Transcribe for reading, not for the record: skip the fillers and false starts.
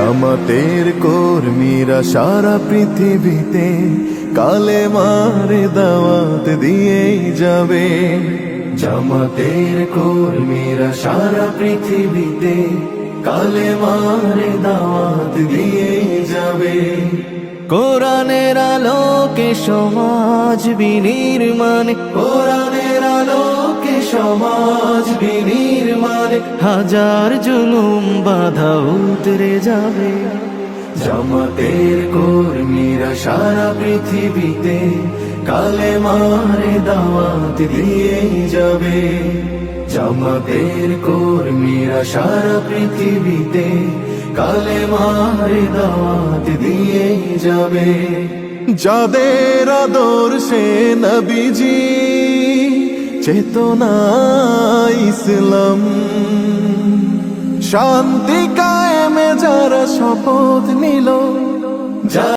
জামাতের কর্মীরা সারা পৃথিবীতে কালেমার দাওয়াত দিয়েই যাবে। জামাতের কর্মীরা সারা পৃথিবীতে কালেমার দাওয়াত দিয়েই যাবে। কোরআনের আলোকে সমাজ বিনির্মাণ, কোরআনের আলোকে সমাজ বিনির্মাণ, হাজার জুলুম বাধা উতরে যাবে। জামাতের কর্মীরা সারা পৃথিবীতে কালেমার দাওয়াত দিয়েই যাবে। জামাতের কর্মীরা সারা পৃথিবীতে কালেমার দাওয়াত দিয়েই যাবে। যাদের আদর্শে নবীজি চেতনা ইসলাম, শান্তি কায়েমে যারা শপথ নিল,